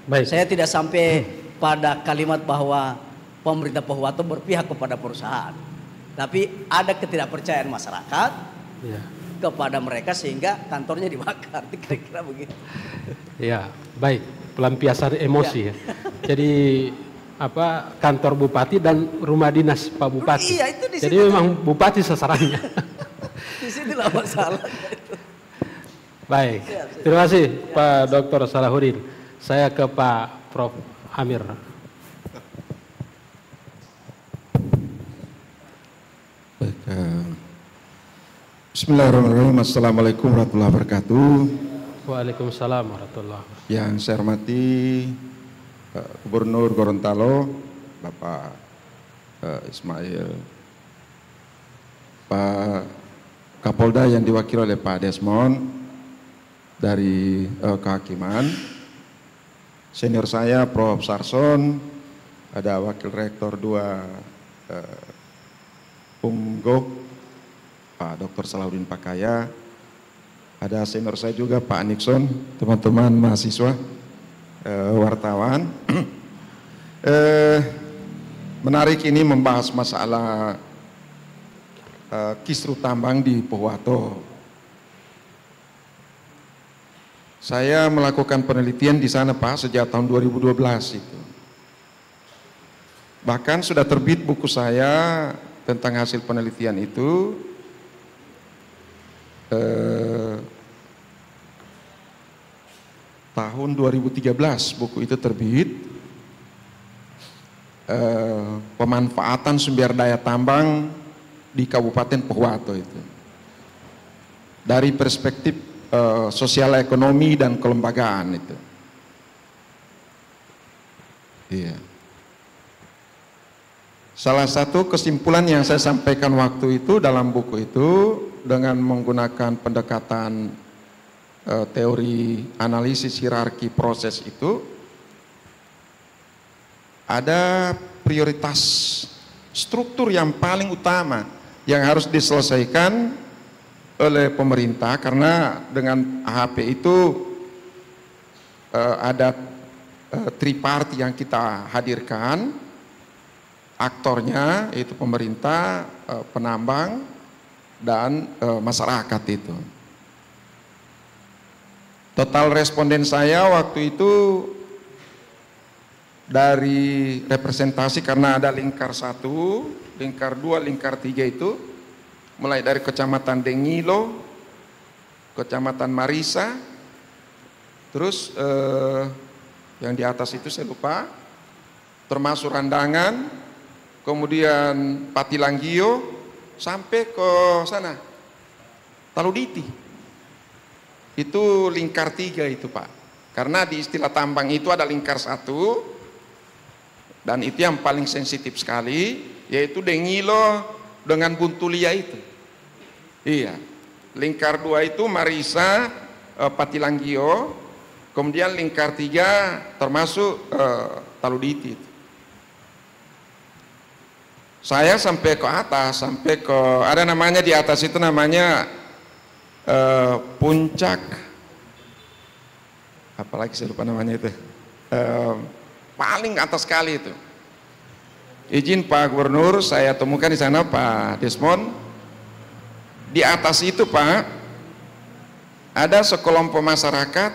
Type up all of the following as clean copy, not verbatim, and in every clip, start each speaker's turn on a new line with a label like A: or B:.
A: Baik.
B: Saya tidak sampai pada kalimat bahwa pemerintah Pohuwato berpihak kepada perusahaan, tapi ada ketidakpercayaan masyarakat
A: Ya.
B: kepada mereka sehingga kantornya dibakar. Kira-kira begitu.
A: Ya, baik. Pelampiasan emosi ya. Jadi kantor bupati dan rumah dinas Pak Bupati.
B: Iya, itu di
A: Jadi
B: situ.
A: memang bupati sasarannya.
B: Di situlah masalah.
A: Baik. Terima kasih Pak Dr. Salahuddin. Saya ke Pak Prof. Amir.
C: Baik, Bismillahirrahmanirrahim. Assalamualaikum warahmatullahi wabarakatuh.
A: Waalaikumsalam warahmatullahi wabarakatuh.
C: Yang saya hormati Gubernur Gorontalo, Bapak Ismail, Pak Kapolda yang diwakili oleh Pak Desmond dari kehakiman, senior saya Prof. Sarson, ada Wakil Rektor 2 Umgo, Pak Dr. Salahuddin Pakaya, ada senior saya juga Pak Nixon, teman-teman mahasiswa, wartawan. Menarik ini membahas masalah kisru tambang di Pohuwato. Saya melakukan penelitian di sana Pak sejak tahun 2012 itu. Bahkan sudah terbit buku saya tentang hasil penelitian itu. Tahun 2013 buku itu terbit. Pemanfaatan sumber daya tambang di Kabupaten Pohuwato itu dari perspektif sosial ekonomi dan kelembagaan itu. Iya. Salah satu kesimpulan yang saya sampaikan waktu itu dalam buku itu dengan menggunakan pendekatan teori analisis hierarki proses itu, ada prioritas struktur yang paling utama yang harus diselesaikan oleh pemerintah, karena dengan AHP itu ada triparty yang kita hadirkan, aktornya yaitu pemerintah, penambang, dan masyarakat itu. Total responden saya waktu itu dari representasi, karena ada lingkar 1, lingkar 2, lingkar 3 itu, mulai dari Kecamatan Dengilo, Kecamatan Marisa, terus yang di atas itu saya lupa, termasuk Randangan, kemudian Patilanggio, sampai ke sana, Taluditi. Itu lingkar 3 itu Pak. Karena di istilah tambang itu ada lingkar 1, dan itu yang paling sensitif sekali, yaitu Dengilo dengan Buntulia itu. Iya. Lingkar 2 itu Marisa, Patilanggio, kemudian lingkar 3 termasuk Taluditi. Saya sampai ke atas, sampai ke, ada namanya di atas itu namanya puncak, apalagi saya lupa namanya itu, paling atas sekali itu. Izin Pak Gubernur, saya temukan di sana Pak Desmond, di atas itu Pak, ada sekelompok masyarakat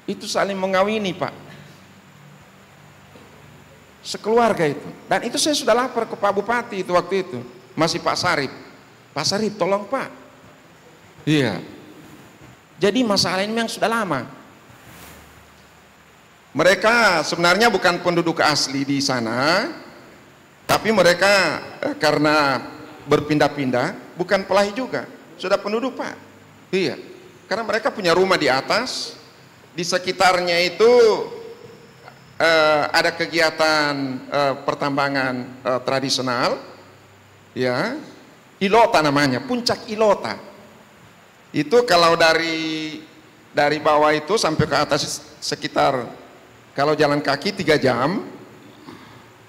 C: itu saling mengawini Pak, sekeluarga itu. Dan itu saya sudah lapor ke Pak Bupati itu waktu itu, masih Pak Sarip. Pak Sarip tolong Pak. Iya. Jadi masalah ini memang sudah lama. Mereka sebenarnya bukan penduduk asli di sana, tapi mereka karena berpindah-pindah, bukan Pelahi juga, sudah penduduk Pak. Iya. Karena mereka punya rumah di atas, di sekitarnya itu ada kegiatan pertambangan tradisional, ya, Ilota namanya, puncak Ilota. Itu kalau dari bawah itu sampai ke atas sekitar, kalau jalan kaki 3 jam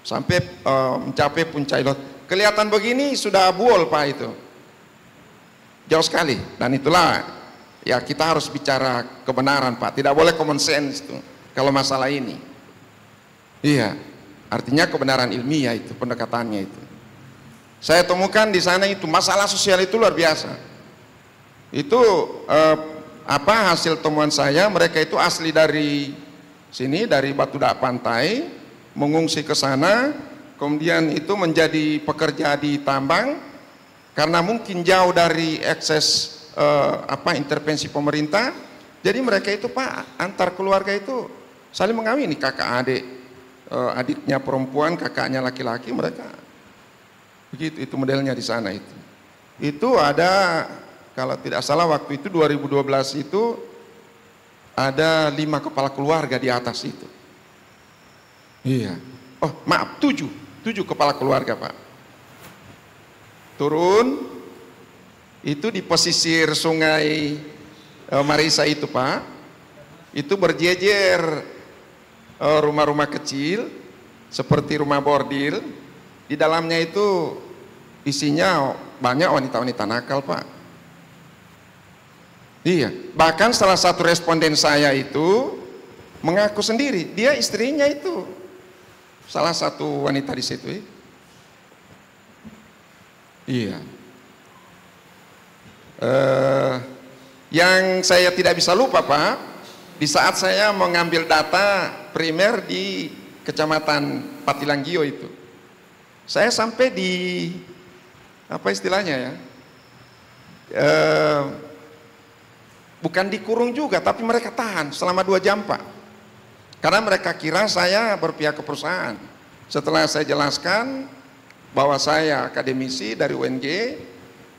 C: sampai mencapai puncak Ilota. Kelihatan begini sudah buol Pak, itu jauh sekali. Dan itulah ya, kita harus bicara kebenaran Pak, tidak boleh common sense itu. kalau masalah ini. Iya, artinya kebenaran ilmiah itu, pendekatannya itu. Saya temukan di sana itu masalah sosial itu luar biasa. Itu hasil temuan saya, mereka itu asli dari sini, dari Batu Dak Pantai, mengungsi ke sana, kemudian itu menjadi pekerja di tambang karena mungkin jauh dari akses intervensi pemerintah. Jadi mereka itu Pak, antar keluarga itu saling mengawini, kakak adik, adiknya perempuan, kakaknya laki-laki, mereka begitu. Itu modelnya di sana itu. Itu ada, kalau tidak salah waktu itu 2012 itu ada 5 kepala keluarga di atas itu. Iya. Oh maaf, 7 kepala keluarga Pak. Turun, itu di pesisir sungai Marisa itu Pak, itu berjejer rumah-rumah kecil seperti rumah bordil. Di dalamnya itu isinya banyak wanita-wanita nakal Pak. Iya, bahkan salah satu responden saya itu mengaku sendiri, dia istrinya itu salah satu wanita di situ. Iya. Yang saya tidak bisa lupa Pak, di saat saya mengambil data primer di Kecamatan Patilanggio itu, saya sampai di apa istilahnya ya, bukan dikurung juga, tapi mereka tahan selama 2 jam Pak, karena mereka kira saya berpihak ke perusahaan. Setelah saya jelaskan bahwa saya akademisi dari UNG,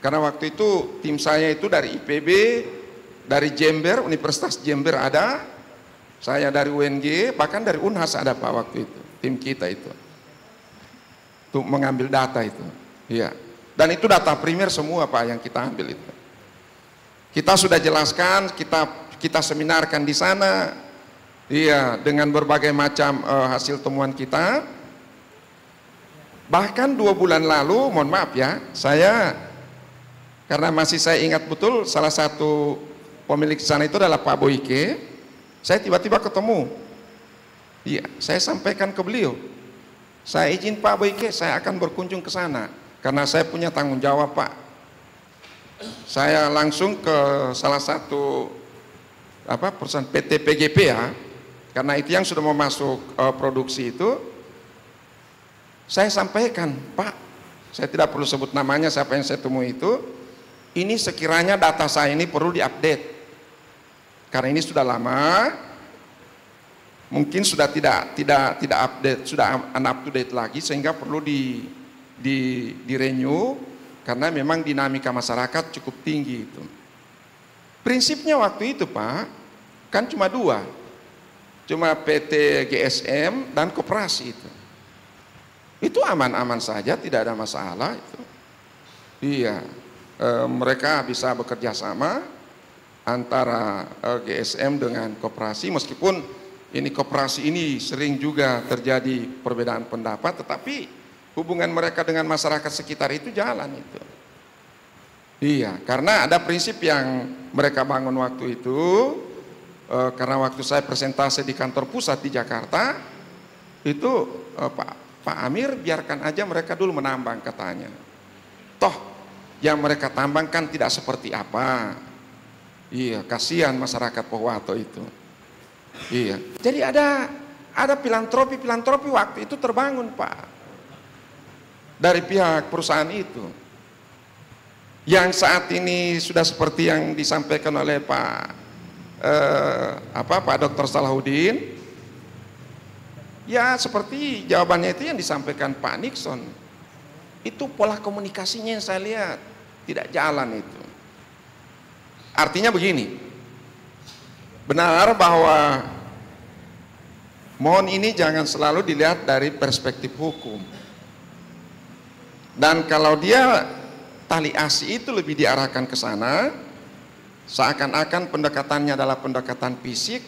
C: karena waktu itu tim saya itu dari IPB, dari Jember, Universitas Jember ada, saya dari UNG, bahkan dari Unhas ada Pak waktu itu, tim kita itu, untuk mengambil data itu. Iya. Dan itu data primer semua Pak yang kita ambil itu. Kita sudah jelaskan, kita seminarkan di sana, iya, dengan berbagai macam hasil temuan kita. Bahkan 2 bulan lalu, mohon maaf ya, saya, karena masih saya ingat betul, salah satu pemilik sana itu adalah Pak Boyke. Saya tiba-tiba ketemu, iya, saya sampaikan ke beliau, saya izin Pak Boyke, saya akan berkunjung ke sana, karena saya punya tanggung jawab Pak. Saya langsung ke salah satu perusahaan PT PGP ya, karena itu yang sudah mau masuk produksi itu. Saya sampaikan, Pak, saya tidak perlu sebut namanya siapa yang saya temui itu. Ini sekiranya data saya ini perlu diupdate, karena ini sudah lama, mungkin sudah tidak update, sudah up to date lagi, sehingga perlu di renew, karena memang dinamika masyarakat cukup tinggi itu. Prinsipnya waktu itu Pak, kan cuma 2, cuma PT GSM dan koperasi itu aman-aman saja, tidak ada masalah itu. Iya, mereka bisa bekerja sama antara GSM dengan koperasi, meskipun ini koperasi ini sering juga terjadi perbedaan pendapat, tetapi hubungan mereka dengan masyarakat sekitar itu jalan itu. Iya, karena ada prinsip yang mereka bangun waktu itu, karena waktu saya presentasi di kantor pusat di Jakarta, itu Pak Amir biarkan aja mereka dulu menambang katanya. Toh yang mereka tambangkan tidak seperti apa. Iya, kasihan masyarakat Pohuwato itu. Iya. Jadi ada filantropi waktu itu terbangun Pak, dari pihak perusahaan itu. Yang saat ini sudah seperti yang disampaikan oleh Pak Dr. Salahuddin. Ya seperti jawabannya itu yang disampaikan Pak Nixon. Itu pola komunikasinya yang saya lihat tidak jalan itu. Artinya begini, benar bahwa mohon ini jangan selalu dilihat dari perspektif hukum. Dan kalau dia tali asi itu lebih diarahkan ke sana, seakan-akan pendekatannya adalah pendekatan fisik,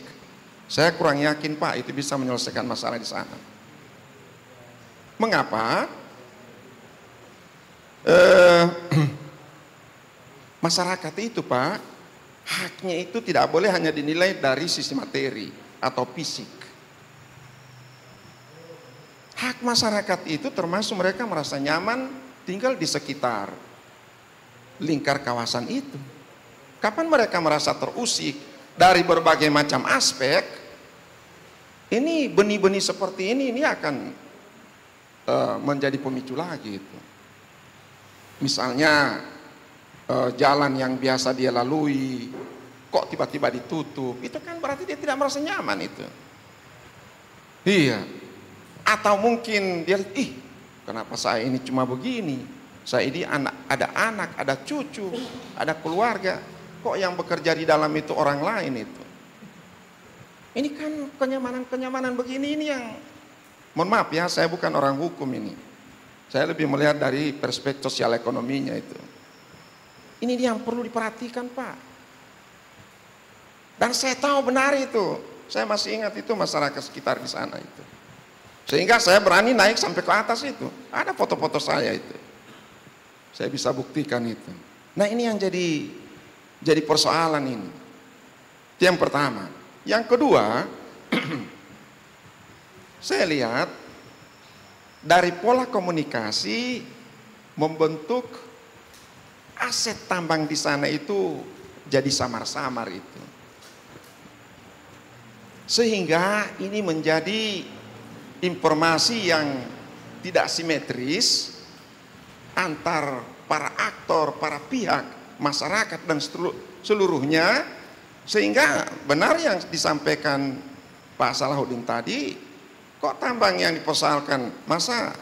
C: saya kurang yakin Pak itu bisa menyelesaikan masalah di sana. Mengapa? Masyarakat itu Pak, haknya itu tidak boleh hanya dinilai dari sisi materi atau fisik. Hak masyarakat itu termasuk mereka merasa nyaman tinggal di sekitar lingkar kawasan itu. Kapan mereka merasa terusik dari berbagai macam aspek, ini benih-benih seperti ini akan menjadi pemicu lagi itu. Misalnya jalan yang biasa dia lalui kok tiba-tiba ditutup, itu kan berarti dia tidak merasa nyaman itu. Iya. Atau mungkin dia, kenapa saya ini cuma begini? Saya ini ada anak, ada cucu, ada keluarga. Kok yang bekerja di dalam itu orang lain itu? Ini kan kenyamanan begini ini yang, mohon maaf ya, saya bukan orang hukum ini. Saya lebih melihat dari perspektif sosial ekonominya itu. Ini dia yang perlu diperhatikan, Pak. Dan saya tahu benar itu. Saya masih ingat itu masyarakat sekitar di sana itu. Sehingga saya berani naik sampai ke atas itu. Ada foto-foto saya itu. Saya bisa buktikan itu. Nah, ini yang jadi persoalan ini. Itu yang pertama. Yang kedua, saya lihat dari pola komunikasi membentuk aset tambang di sana itu jadi samar-samar itu. Sehingga ini menjadi informasi yang tidak simetris antar para aktor, para pihak, masyarakat dan seluruhnya, sehingga benar yang disampaikan Pak Salahuddin tadi, kok tambang yang dipersoalkan, masa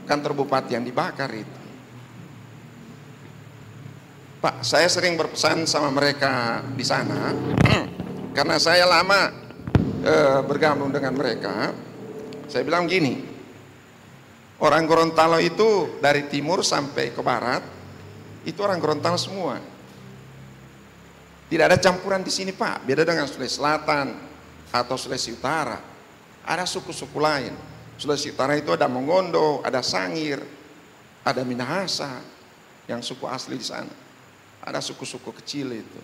C: kantor bupati yang dibakar itu. Pak, saya sering berpesan sama mereka di sana karena saya lama bergabung dengan mereka. Saya bilang gini, orang Gorontalo itu dari timur sampai ke barat itu orang Gorontalo semua. Tidak ada campuran di sini, Pak. Beda dengan Sulawesi Selatan atau Sulawesi Utara. Ada suku-suku lain. Sulawesi Utara itu ada Mongondo, ada Sangir, ada Minahasa yang suku asli di sana. Ada suku-suku kecil itu.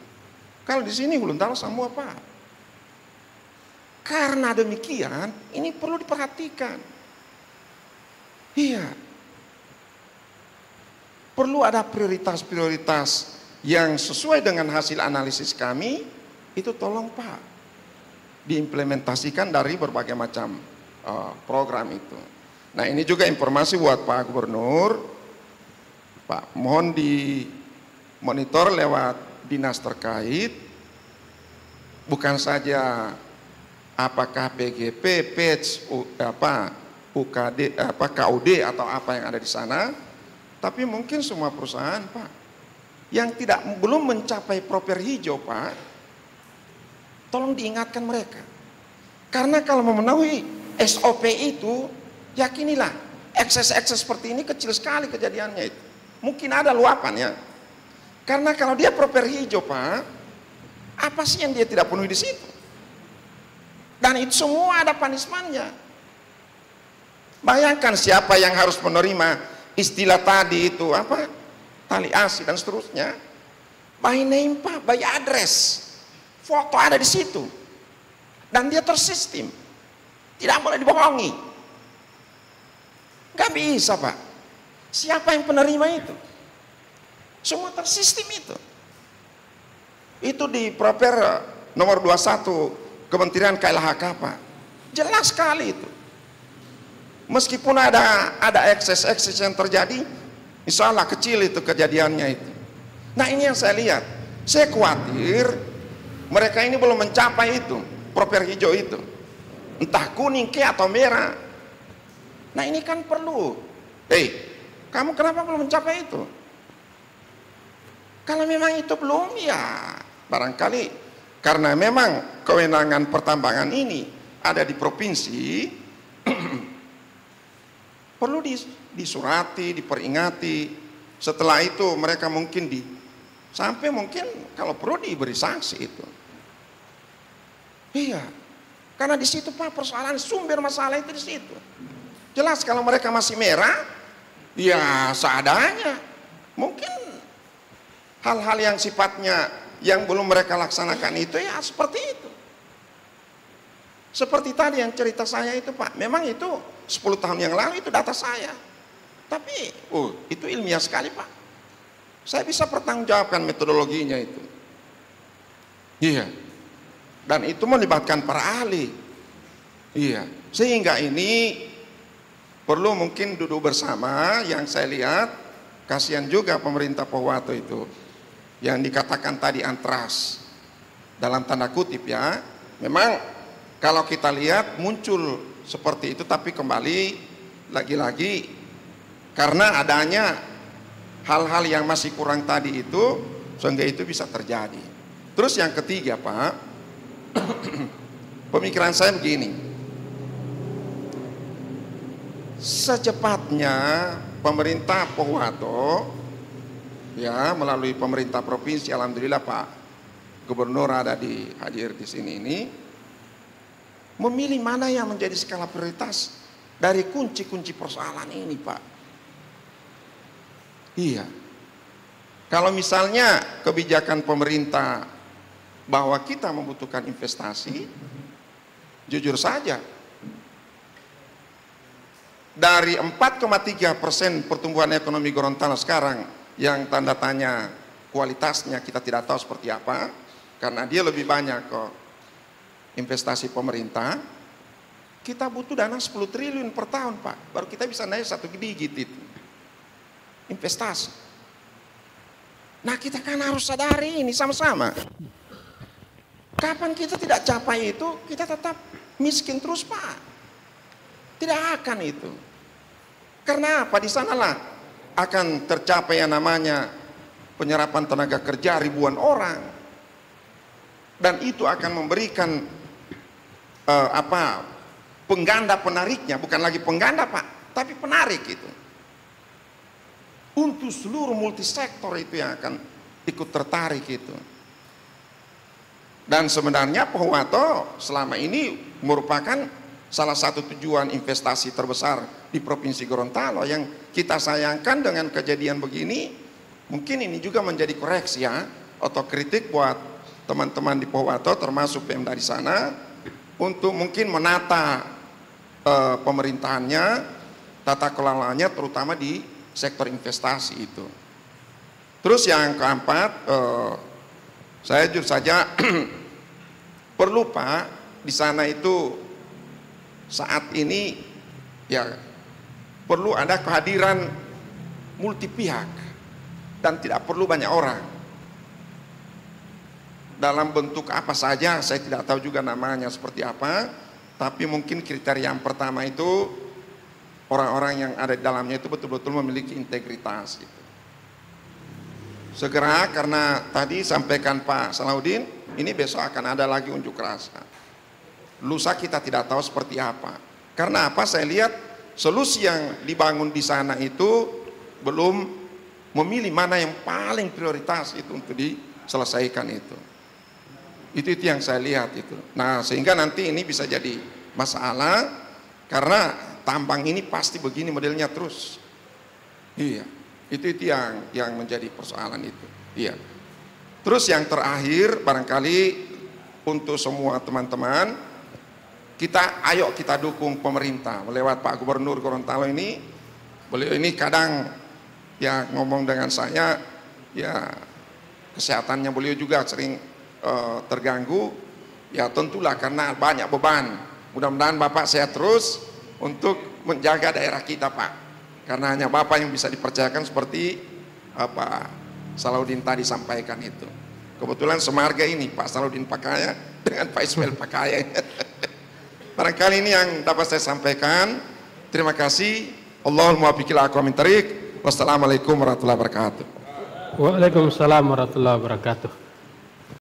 C: Kalau di sini Gorontalo semua, Pak. Karena demikian, ini perlu diperhatikan. Iya. Perlu ada prioritas-prioritas yang sesuai dengan hasil analisis kami, itu tolong, Pak, diimplementasikan dari berbagai macam program itu. Nah, ini juga informasi buat Pak Gubernur. Pak, mohon di monitor lewat dinas terkait, bukan saja apakah PGP, PETS, UKD, KUD atau apa yang ada di sana, tapi mungkin semua perusahaan, Pak, yang belum mencapai proper hijau, Pak, tolong diingatkan mereka. Karena kalau memenuhi SOP itu, yakinilah ekses-ekses seperti ini kecil sekali kejadiannya itu. Mungkin ada luapannya. Karena kalau dia proper hijau, Pak, apa sih yang dia tidak penuhi di situ? Dan itu semua ada punishment-nya. Bayangkan siapa yang harus menerima istilah tadi itu, tali asi dan seterusnya. By name, Pak, by address. Foto ada di situ. Dan dia tersistem. Tidak boleh dibohongi. Gak bisa, Pak. Siapa yang penerima itu? Semua tersistem itu. Itu di proper nomor 21 Kementerian KLHK, Pak. Jelas sekali itu. Meskipun ada ekses-ekses yang terjadi, insya Allah kecil itu kejadiannya itu. Nah, ini yang saya lihat. Saya khawatir mereka ini belum mencapai itu, proper hijau itu. Entah kuning ke atau merah. Nah, ini kan perlu. Kamu kenapa belum mencapai itu? Kalau memang itu belum, ya barangkali karena memang kewenangan pertambangan ini ada di provinsi, perlu disurati, diperingati. Setelah itu mereka mungkin sampai mungkin kalau perlu diberi sanksi itu. Iya, karena di situ, Pak, persoalan sumber masalah itu di situ. Jelas kalau mereka masih merah, ya seadanya. Mungkin hal-hal yang sifatnya yang belum mereka laksanakan itu ya seperti itu. Seperti tadi yang cerita saya itu Pak, memang itu 10 tahun yang lalu itu data saya. Tapi, itu ilmiah sekali Pak. Saya bisa pertanggungjawabkan metodologinya itu. Iya. Dan itu melibatkan para ahli. Iya. Sehingga ini perlu mungkin duduk bersama. Yang saya lihat, kasihan juga pemerintah Pohuwato itu. Yang dikatakan tadi antras. Dalam tanda kutip ya. Memang kalau kita lihat muncul seperti itu, tapi kembali lagi-lagi karena adanya hal-hal yang masih kurang tadi itu, sehingga itu bisa terjadi. Terus yang ketiga Pak, pemikiran saya begini, secepatnya pemerintah Pohuwato ya melalui pemerintah provinsi, alhamdulillah Pak Gubernur ada hadir di sini ini, memilih mana yang menjadi skala prioritas dari kunci-kunci persoalan ini Pak. Iya. Kalau misalnya kebijakan pemerintah bahwa kita membutuhkan investasi, jujur saja dari 4,3% pertumbuhan ekonomi Gorontalo sekarang yang tanda tanya kualitasnya kita tidak tahu seperti apa, karena dia lebih banyak kok investasi pemerintah, kita butuh dana 10 triliun per tahun Pak, baru kita bisa naik 1 digit itu investasi. Nah kita kan harus sadari ini sama-sama. Kapan kita tidak capai itu, kita tetap miskin terus Pak. Tidak akan itu. Karena apa? Di sanalah akan tercapai yang namanya penyerapan tenaga kerja ribuan orang. Dan itu akan memberikan pengganda penariknya, bukan lagi pengganda Pak, tapi penarik itu untuk seluruh multisektor itu yang akan ikut tertarik itu. Dan sebenarnya Pohuwato selama ini merupakan salah satu tujuan investasi terbesar di Provinsi Gorontalo. Yang kita sayangkan dengan kejadian begini, mungkin ini juga menjadi koreksi ya, otokritik buat teman-teman di Pohuwato termasuk Pemda di sana, untuk mungkin menata pemerintahannya, tata kelolanya terutama di sektor investasi itu. Terus yang keempat, saya jujur saja perlu Pak di sana itu saat ini ya perlu ada kehadiran multi pihak dan tidak perlu banyak orang. Dalam bentuk apa saja, saya tidak tahu juga namanya seperti apa, tapi mungkin kriteria yang pertama itu orang-orang yang ada di dalamnya itu betul-betul memiliki integritas gitu. Segera, karena tadi sampaikan Pak Salahuddin, ini besok akan ada lagi unjuk rasa. Lusa kita tidak tahu seperti apa. Karena apa? Saya lihat solusi yang dibangun di sana itu belum memilih mana yang paling prioritas itu untuk diselesaikan itu. Itu yang saya lihat itu. Nah, sehingga nanti ini bisa jadi masalah karena tambang ini pasti begini modelnya terus. Iya. Itu yang menjadi persoalan itu. Iya. Terus yang terakhir barangkali untuk semua teman-teman, ayo kita dukung pemerintah lewat Pak Gubernur Gorontalo ini. Beliau ini kadang ya ngomong dengan saya, ya kesehatannya beliau juga sering terganggu, ya tentulah karena banyak beban. Mudah-mudahan Bapak sehat terus untuk menjaga daerah kita Pak, karena hanya Bapak yang bisa dipercayakan seperti Pak Salahuddin tadi sampaikan itu. Kebetulan semarga ini Pak Salahuddin Pakaya dengan Pak Ismail Pakaya. Barangkali ini yang dapat saya sampaikan. Terima kasih. Allahumma muwaffiq ila aqwamit thariq. Wassalamualaikum warahmatullahi wabarakatuh.
A: Waalaikumsalam warahmatullahi wabarakatuh.